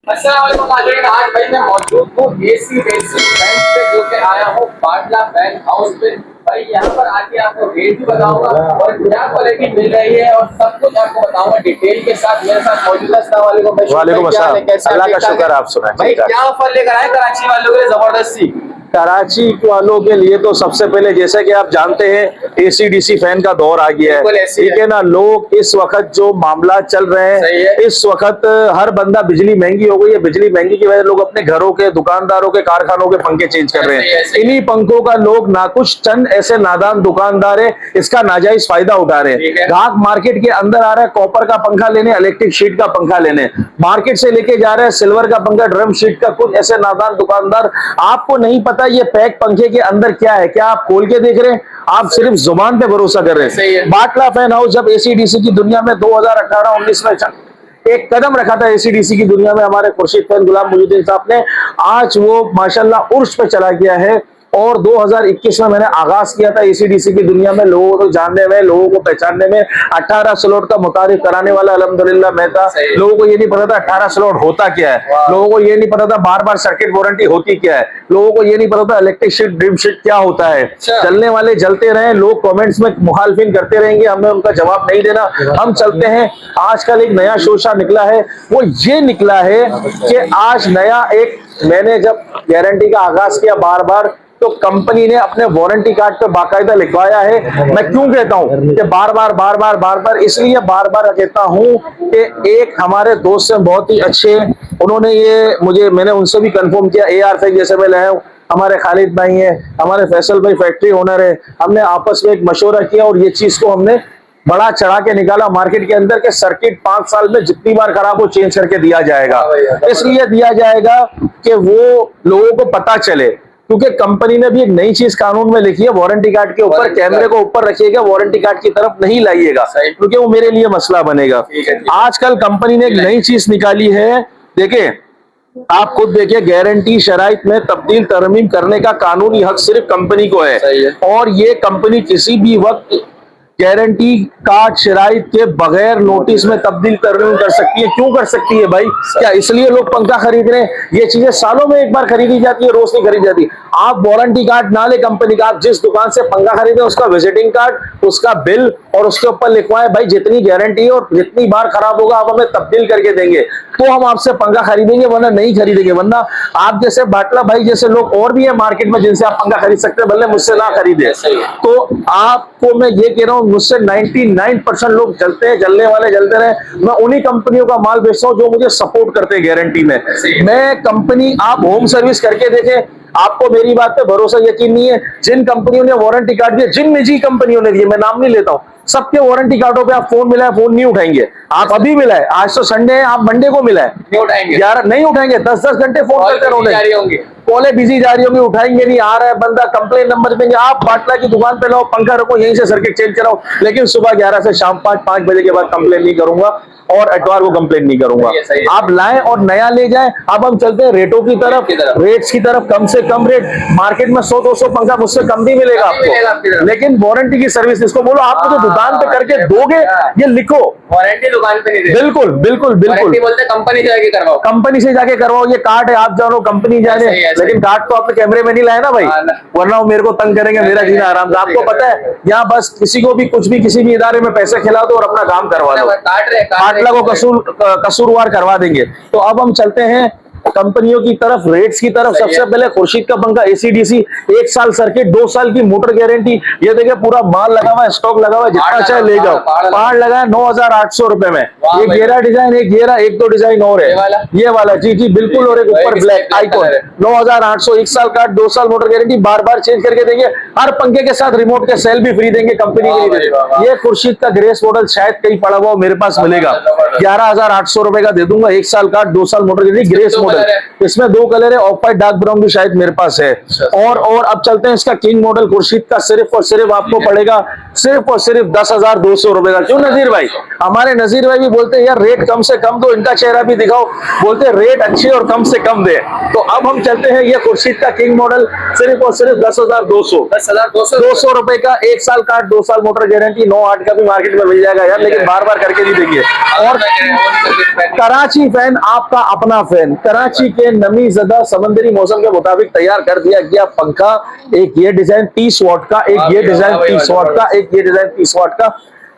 अस्सलाम वालेकुम नाज़रीन, आज भाई मैं मौजूद हूँ एसी बेसिक फैन पे जो कि आया हूँ बाटला फैन हाउस पे। भाई यहाँ पर आके आपको रेट भी बताऊंगा और क्या क्वालिटी मिल रही है और सब कुछ आपको बताऊंगा डिटेल के साथ। मेरे साथ मौजूद है। अस्सलाम वालेकुम भाई। वालेकुम अस्सलाम। कैसे अल्लाह का शुक्र, आप सुनाएं। भाई क्या ऑफर लेकर आए कराची वालों के लिए जबरदस्ती? कराची वालों के लिए तो सबसे पहले जैसे कि आप जानते हैं एसी-डीसी फैन का दौर आ गया है, ठीक है ना। लोग इस वक्त जो मामला चल रहे हैं, इस वक्त हर बंदा, बिजली महंगी हो गई है, बिजली महंगी की वजह से लोग अपने घरों के, दुकानदारों के, कारखानों के पंखे चेंज कर रहे हैं। इन्हीं पंखों का लोग ना कुछ चंद ऐसे नादान दुकानदार है इसका नाजायज फायदा उठा रहे हैं। ग्राहक मार्केट के अंदर आ रहा है कॉपर का पंखा लेने, इलेक्ट्रिक शीट का पंखा लेने, मार्केट से लेके जा रहे हैं सिल्वर का पंखा, ड्रम शीट का। कुछ ऐसे नादान दुकानदार, आपको नहीं पता ये पैक पंखे के अंदर क्या है, क्या आप खोल के देख रहे हैं, आप सिर्फ जुबान पे भरोसा कर रहे हैं। बाटला फैन हाउस जब एसी-डीसी की दुनिया में 2018-19 में एक कदम रखा था एसी-डीसी की दुनिया में, हमारे खुर्शीद फैन गुलाम मुजुद्दीन साहब ने, आज वो माशाल्लाह उर्स पे चला गया है। और 2021 में मैंने आगाज किया था एसी-डीसी की दुनिया में लोगों को जानने में, लोगों को पहचानने में। 18 स्लॉट का मुतारिफ कराने वाला अल्हम्दुलिल्लाह मैं था। लोगों को ये नहीं पता था 18 स्लॉट होता क्या है, लोगों को ये नहीं पता था बार बार सर्किट वारंटी होती क्या है, लोगों को ये नहीं पता था इलेक्ट्रिक शीट, ड्रिम शीट क्या होता है। चलने वाले जलते रहे, लोग कमेंट्स में मुखालफिन करते रहेंगे, हमें उनका जवाब नहीं देना, हम चलते हैं। आजकल एक नया शोशा निकला है, वो ये निकला है कि आज नया एक, मैंने जब गारंटी का आगाज किया बार बार, तो कंपनी ने अपने वारंटी कार्ड पे बाकायदा लिखवाया है। मैं क्यों कहता हूं कि बार बार, इसलिए बार बार कहता हूं कि एक हमारे दोस्त से बहुत ही अच्छे, उन्होंने ये मुझे, मैंने उनसे भी कंफर्म किया, AR फैक्ट जैसे मैं लाया हूं, हमारे खालिद भाई है, हमारे फैसल भाई फैक्ट्री ओनर है, हमने आपस में एक मशवरा किया और ये चीज को हमने बड़ा चढ़ा के निकाला मार्केट के अंदर के सर्किट 5 साल में जितनी बार खराब हो चेंज करके दिया जाएगा। इसलिए दिया जाएगा कि वो लोगों को पता चले, क्योंकि कंपनी ने भी एक नई चीज कानून में लिखी है, वारंटी कार्ड के ऊपर कैमरे को ऊपर रखिएगा, वारंटी कार्ड की तरफ नहीं लाइएगा, क्योंकि वो मेरे लिए मसला बनेगा। आजकल कंपनी ने एक नई चीज निकाली है, देखिए आप खुद देखिए, गारंटी शराइत में तब्दील तरमीम करने का कानूनी हक सिर्फ कंपनी को है। और ये कंपनी किसी भी वक्त गारंटी कार्ड शराइत के बगैर नोटिस में तब्दील तरमीम कर सकती है। क्यों कर सकती है भाई? क्या इसलिए लोग पंखा खरीद रहे हैं? ये चीजें सालों में एक बार खरीदी जाती है, रोज नहीं खरीदी जाती। आप वारंटी कार्ड ना ले कंपनी का, आप जिस दुकान से पंखा खरीदे उसका विजिटिंग कार्ड, उसका बिल, और उसके ऊपर लिखवाए भाई जितनी गारंटी है और जितनी बार खराब होगा आप हमें तब्दील करके देंगे, तो हम आपसे पंखा खरीदेंगे, वरना नहीं खरीदेंगे। वरना आप जैसे बाटला भाई जैसे लोग और भी है मार्केट में जिनसे आप पंखा खरीद सकते हैं, भले मुझसे ना खरीदे। तो आपको मैं ये कह रहा हूँ, मुझसे 99% लोग जलते हैं, जलने वाले जलते रहे। मैं उन्हीं कंपनियों का माल बेचता हूँ जो मुझे सपोर्ट करते हैं गारंटी में। मैं कंपनी, आप होम सर्विस करके देखें, आपको मेरी बात पे भरोसा यकीन नहीं है। जिन कंपनियों ने वारंटी कार्ड दिए, जिन निजी कंपनियों ने दिए, मैं नाम नहीं लेता हूं, सबके वारंटी कार्डों पे आप फोन मिला है, फोन नहीं उठाएंगे। आप अभी मिलाए, आज तो संडे है, आप मंडे को मिलाए, नहीं उठाएंगे, 11 नहीं उठाएंगे, 10-10 घंटे फोन करते रहोगे, कॉलें बिजी जा रही होंगी, उठाएंगे नहीं। आ रहा है बंदा, कंप्लेन नंबर देंगे, आप बाटला की दुकान पे लाओ, पंखा रखो, यहीं से सर्किट चेंज कराओ, लेकिन सुबह 11 से शाम 5 बजे के बाद कंप्लेन नहीं करूंगा और एतवार को कंप्लेन नहीं करूंगा। आप लाएं और नया ले जाएं। अब हम चलते हैं रेटों की तरफ, रेट्स की तरफ। कम से कम रेट मार्केट में 100-200 पंखा मुझसे कम नहीं मिलेगा आपको, लेकिन वारंटी की सर्विस इसको बोलो, आप मुझे दुकान पे करके दोगे, ये लिखो, वारंटी दुकान पे नहीं देगा। बिल्कुल बिल्कुल बिल्कुल, बोलते कंपनी से जाके करवाओ, कंपनी से जाके करवाओ। ये कार्ड है, आप जानो कंपनी जाने, लेकिन कार्ड तो आपने कैमरे में नहीं लाया ना भाई, वरना वो मेरे को तंग करेंगे, मेरा जीना आराम से। आपको पता है यहाँ बस किसी को भी कुछ भी किसी भी इदारे में पैसे खिला दो और अपना काम करवा दो, बाटला को कसूरवार करवा देंगे। तो अब हम चलते हैं कंपनियों की तरफ, रेट्स की तरफ। सबसे पहले खुर्शीद का पंखा एसी-डीसी, 1 साल सर्किट, 2 साल की मोटर गारंटी। ये देखिए पूरा माल लगा हुआ है, स्टॉक लगा हुआ है, जितना चाहे ले जाओ। पहाड़ लगा है 9,800 रुपए में। ये घेरा डिजाइन, एक घेरा, 1-2 डिजाइन और है, ये वाला जी जी बिल्कुल, और एक ऊपर ब्लैक आइकॉन। 9,800, 1 साल कार्ड, 2 साल मोटर गारंटी, बार बार चेंज करके देंगे। हर पंखे के साथ रिमोट के सेल भी फ्री देंगे कंपनी के। ये खुर्शीद का ग्रेस मॉडल शायद कहीं पड़ा हुआ मेरे पास मिलेगा, 11,800 रुपए का दे दूंगा। 1 साल कार्ड, 2 साल मोटर गारंटी, ग्रेस मॉडल। इसमें 2 कलर है, ऑफ वाइट, डार्क ब्राउन भी शायद मेरे पास है। और अब चलते हैं इसका किंग मॉडल खुर्शीद का, सिर्फ और सिर्फ आपको पड़ेगा सिर्फ और सिर्फ 10,200 रुपए का। क्यों नजीर भाई? हमारे नजीर भाई भी बोलते हैं यार रेट कम से कम दो, इनका चेहरा भी दिखाओ, बोलते हैं रेट अच्छे और कम से कम दे। तो अब हम चलते हैं, ये खुर्शीद का किंग मॉडल सिर्फ और सिर्फ 10,200 रुपए का, 1 साल का, 2 साल मोटर गारंटी, 9/8 का भी मार्केट में मिल जाएगा यार, लेकिन बार बार करके नहीं देंगे। और कराची फैन, आपका अपना फैन, कराची के नमी ज़दा समंदरी मौसम के मुताबिक तैयार कर दिया गया पंखा। एक ये डिजाइन 30 वाट का, एक ये डिजाइन 30 वाट का, एक ये डिजाइन 30 वाट का,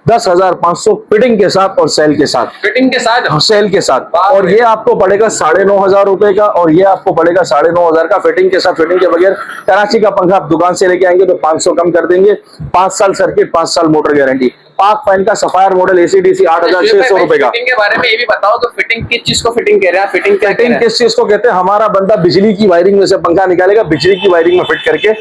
10,500 फिटिंग के साथ और सेल के साथ, फिटिंग के साथ, सेल के साथ। और ये आपको पड़ेगा 9,500 रुपए का, और ये आपको पड़ेगा 9,500 का फिटिंग के साथ। फिटिंग के बगैर कराची का पंखा आप दुकान से लेके आएंगे तो 500 कम कर देंगे। 5 साल सर्किट, 5 साल मोटर गारंटी। पाक फैन का सफायर मॉडल एसीडीसी 8,600 रुपए का। फिटिंग के बारे में ये भी बताओ तो फिटिंग किस चीज को फिटिंग कह रहे हैं? फिटिंग किस चीज को कहते हैं? हमारा बंदा बिजली की वायरिंग में से पंखा निकालेगा, बिजली की वायरिंग में फिट करके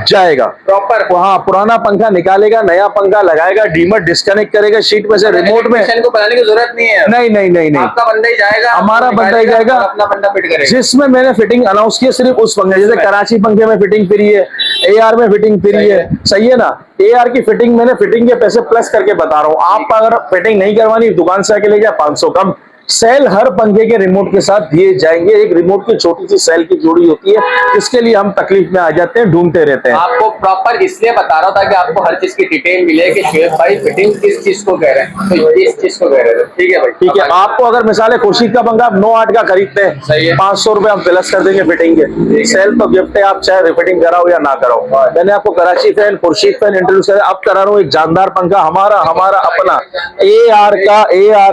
जाएगा प्रॉपर। हाँ, पुराना पंखा निकालेगा, नया पंखा लगाएगा, डीमर डिस्कनेक्ट करेगा शीट में से, रिमोट में को बनाने की जरूरत नहीं है। नहीं, आपका बंदा ही जाएगा, हमारा बंदा ही जाएगा, अपना बंदा फिट करेगा। जिसमें मैंने फिटिंग अनाउंस की सिर्फ उस पंखे, जैसे कराची पंखे में फिटिंग फ्री है, AR में फिटिंग फ्री है, सही है ना। AR की फिटिंग मैंने फिटिंग के पैसे प्लस करके बता रहा हूँ। आप अगर फिटिंग नहीं करवानी दुकान से आके ले जाए 500 कम। सेल हर पंखे के रिमोट के साथ दिए जाएंगे। एक रिमोट की छोटी सी सेल की जोड़ी होती है, इसके लिए हम तकलीफ में आ जाते हैं, ढूंढते रहते हैं। आपको प्रॉपर इसलिए बता रहा था कि आपको हर चीज की डिटेल मिले कि शुएब भाई फिटिंग किस चीज को कह रहे हैं, तो इस चीज को कह रहे हैं। ठीक है भाई, ठीक है। आपको अगर मिसाल है खुर्शीद का पंखा आप 9/8 का खरीदते हैं, 500 रुपए हम प्लस कर देंगे फिटिंग के। सेल तो गिफ्ट है, आप चाहे फिटिंग कराओ या ना कराओ। मैंने आपको Karachi fan, Khurshid fan introduce किया, अब करा रहा हूँ एक जानदार पंखा, हमारा अपना AR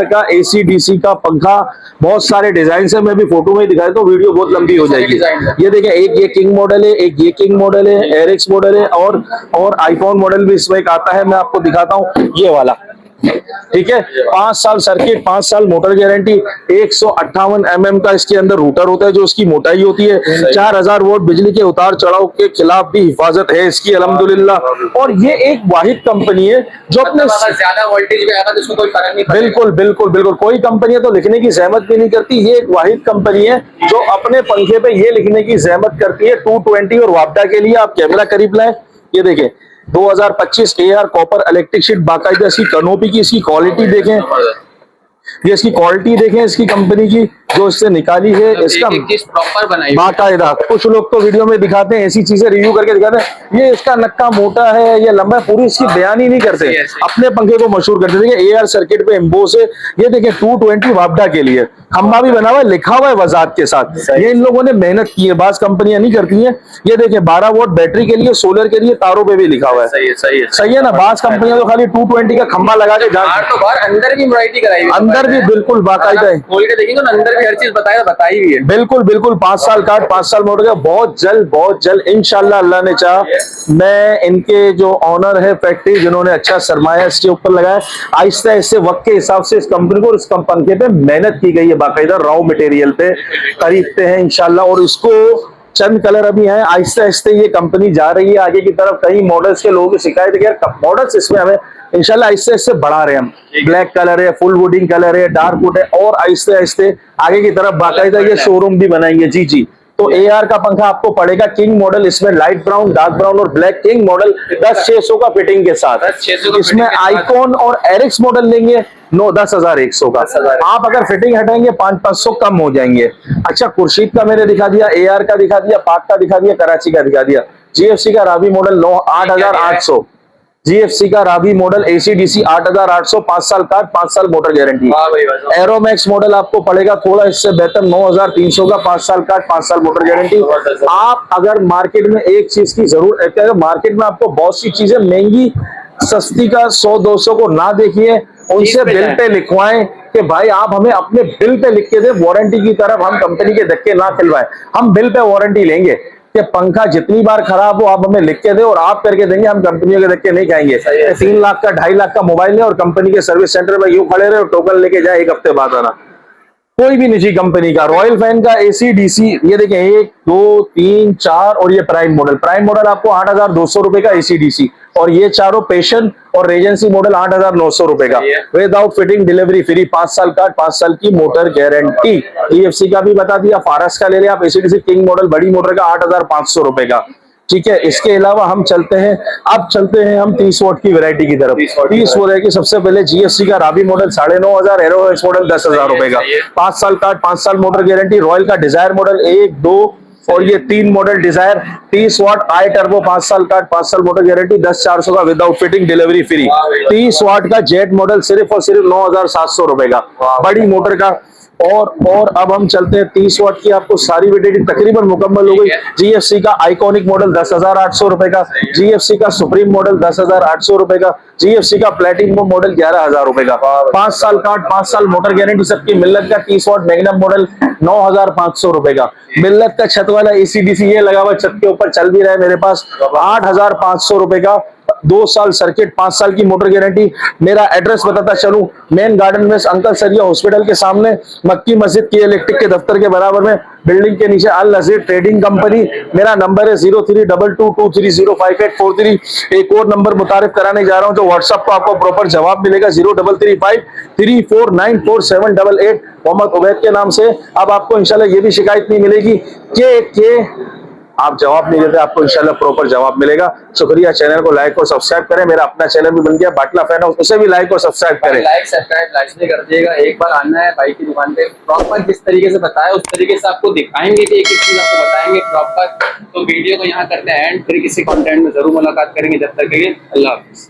का ACDC का पंखा। बहुत सारे डिजाइन है, मैं भी फोटो में दिखाया तो वीडियो बहुत लंबी हो जाएगी। ये देखिए, एक ये किंग मॉडल है, एक ये किंग मॉडल है, एरिक्स मॉडल है, और आईफोन मॉडल भी इसमें एक आता है। मैं आपको दिखाता हूँ ये वाला, ठीक है। 5 साल सर्किट, 5 साल मोटर गारंटी, 158 mm का इसके अंदर रूटर होता है जो उसकी मोटाई होती है। 4,000 वोल्ट बिजली के उतार चढ़ाव के खिलाफ भी हिफाजत है इसकी अल्हम्दुलिल्लाह। और ये एक वाहिद कंपनी है जो अपने ज्यादा वोल्टेज में आएगा तो उसको कोई फर्क नहीं पड़ेगा। बिल्कुल कोई कंपनी तो लिखने की जहमत भी नहीं करती। ये एक वाहिद कंपनी है जो अपने पंखे पे ये लिखने की जहमत करती है 220 और वापडा के लिए। आप कैमरा करीब लाए, ये देखें 2025 AR कॉपर इलेक्ट्रिक शीट, बाकायदा इसकी कनोपी की, इसकी क्वालिटी देखें, ये इसकी क्वालिटी देखें इसकी कंपनी की जो इससे निकाली है, इसका प्रॉपर बनाई बाकायदा। कुछ लोग तो वीडियो में दिखाते हैं, ऐसी चीजें रिव्यू करके दिखाते हैं, ये इसका नक्का मोटा है, ये लंबा है, पूरी इसकी बयान ही नहीं करते, अपने पंखे को मशहूर करते। देखिए AR सर्किट पे एम्बोस है, ये देखिए 220 वापडा के लिए, खंबा भी बना हुआ है, लिखा हुआ है वजात के साथ। ये इन लोगों ने मेहनत की है, बाज कंपनियां नहीं करती हैं। ये देखिए 12 वोल्ट बैटरी के लिए, सोलर के लिए, तारों पे भी लिखा हुआ है। सही है ना। बाज कंपनियां तो खाली 220 का खंबा लगा के अंदर भी वैरायटी कराई, अंदर भी बिल्कुल बाकायदा है, खोल के देखेंगे तो अंदर भी हर चीज बताई हुई है। बिल्कुल 5 साल का, 5 साल मोटर का। बहुत जल्द इंशाल्लाह अल्लाह ने चाहा, मैं इनके जो ऑनर है फैक्ट्री, जिन्होंने अच्छा सरमाया इसके ऊपर लगाया, आहिस्ता आहिस्ता वक्त के हिसाब से इस कंपनी को, इस पंखे पे मेहनत की गई है, बाकायदा रॉ मटेरियल पे खरीदते हैं इंशाल्लाह। और इसको चंद कलर अभी हैं, आहिस्ता आहिस्ता ये कंपनी जा रही है आगे की तरफ। कई मॉडल्स के लोगों की शिकायत है यार मॉडल्स इसमें हमें इंशाल्लाह आहिस्ते आहिस्ते बढ़ा रहे हैं हम। ब्लैक कलर है, फुल वुडिंग कलर है, डार्क वुड है, और आहिस्ते आहिस्ते आगे की तरफ बाकायदा ये शोरूम भी बनाएंगे। जी तो AR का पंखा आपको पड़ेगा किंग मॉडल, इसमें लाइट ब्राउन, डार्क ब्राउन और ब्लैक किंग मॉडल 10,600 का फिटिंग के साथ। इसमें आईकॉन और एरिक्स मॉडल लेंगे 10,100 का। आप अगर फिटिंग हटाएंगे 500 कम हो जाएंगे। अच्छा, खुर्शीद का मैंने दिखा दिया, AR का दिखा दिया, पाक का दिखा दिया, कराची का दिखा दिया। GFC का रावी मॉडल 8,800, GFC का रावी मॉडल ACDC 8,800, 5 साल का, 5 साल मोटर गारंटी। एरोमैक्स मॉडल आपको पड़ेगा थोड़ा इससे बेहतर 9,300 का, 5 साल का, 5 साल मोटर गारंटी। आप अगर मार्केट में एक चीज की जरूर, मार्केट में आपको बहुत सी चीजें महंगी सस्ती का 100-200 को ना देखिए, उनसे बिल पे लिखवाएं कि भाई आप हमें अपने बिल पे लिख के दे। वारंटी की तरफ हम कंपनी के धक्के ना खिलवाएं, हम बिल पे वारंटी लेंगे कि पंखा जितनी बार खराब हो आप हमें लिख के दे और आप करके देंगे, हम कंपनियों के धक्के नहीं खाएंगे। 3 लाख का 2.5 लाख का मोबाइल है और कंपनी के सर्विस सेंटर में यूं खड़े रहे और टोकन लेके जाए 1 हफ्ते बाद आना। कोई भी निजी कंपनी का, रॉयल फैन का ACDC, ये देखें 1, 2, 3, 4 और ये प्राइम मॉडल आपको 8,200 रुपए का ACDC, और ये चारों पेशन और रेजेंसी मॉडल 8,900 रुपए का, विदाउट फिटिंग, डिलीवरी फ्री, 5 साल का, 5 साल की मोटर गारंटी। EFC का भी बता दिया, फारस का ले लिया आप, ACDC किंग मॉडल बड़ी मोटर का 8,500 रुपए का। ठीक है। इसके अलावा हम चलते हैं, अब चलते हैं हम 30 वॉट की वैरायटी की तरफ। 30 वॉट की सबसे पहले GSC का राबी मॉडल 9,500, एरो एक्स मॉडल 10,000 रुपए का, 5 साल का, 5 साल मोटर गारंटी। रॉयल का डिजायर मॉडल 1, 2 और ये 3 मॉडल डिजायर 30 वाट आई टर्बो, 5 साल का, 5 साल मोटर गारंटी, 10,400 का विदाउट फिटिंग, डिलीवरी फ्री। 30 वाट का जेट मॉडल सिर्फ और सिर्फ 9,700 रुपए का, बड़ी मोटर का। और अब हम चलते हैं 30 वाट की, आपको सारी वैरायटी तकरीबन मुकम्मल हो गई। GFC का आइकॉनिक मॉडल 10,800 रुपए का, GFC का सुप्रीम मॉडल 10,800 रुपए का, GFC का प्लेटिनम मॉडल 11,000 रुपए का, 5 साल का, 5 साल मोटर गारंटी सबकी। मिल्लत का 30 वाट मैग्नम मॉडल 9,500 रुपए का। मिल्लत का छत वाला ACDC ये लगा हुआ छत के ऊपर चल भी रहा है मेरे पास, 8,500 रुपए का, 2 साल सर्किट, 5 साल की मोटर गारंटी। मेरा एड्रेस बताता चलूं, मेन गार्डन में अंकल सरिया हॉस्पिटल के सामने, मक्की मस्जिद की इलेक्ट्रिक के दफ्तर के बराबर में, बिल्डिंग के नीचे अल नजीर ट्रेडिंग कंपनी। मेरा नंबर है 0322230543। एक और नंबर मुतारिफ कराने जा रहा हूं, जो व्हाट्सएप पर आपको प्रॉपर जवाब मिलेगा, 0335349478, मोहम्मद उबैद के नाम से। अब आपको इंशाल्लाह ये भी शिकायत नहीं मिलेगी कि आप जवाब नहीं देते, आपको इंशाल्लाह प्रॉपर जवाब मिलेगा। शुक्रिया। चैनल को लाइक और सब्सक्राइब करें, मेरा अपना चैनल भी बन गया बाटला फैन हाउस, उसे भी लाइक और सब्सक्राइब करें। लाइक सब्सक्राइब लाजमी कर दिएगा। एक बार आना है भाई की दुकान पे, प्रॉपर जिस तरीके से बताया उस तरीके से आपको दिखाएंगे कि एक एक चीज आपको बताएंगे प्रॉपर। तो वीडियो को यहाँ करते हैं एंड, फिर किसी कंटेंट में जरूर मुलाकात करेंगे। जब तक के लिए अल्लाह हाफिज।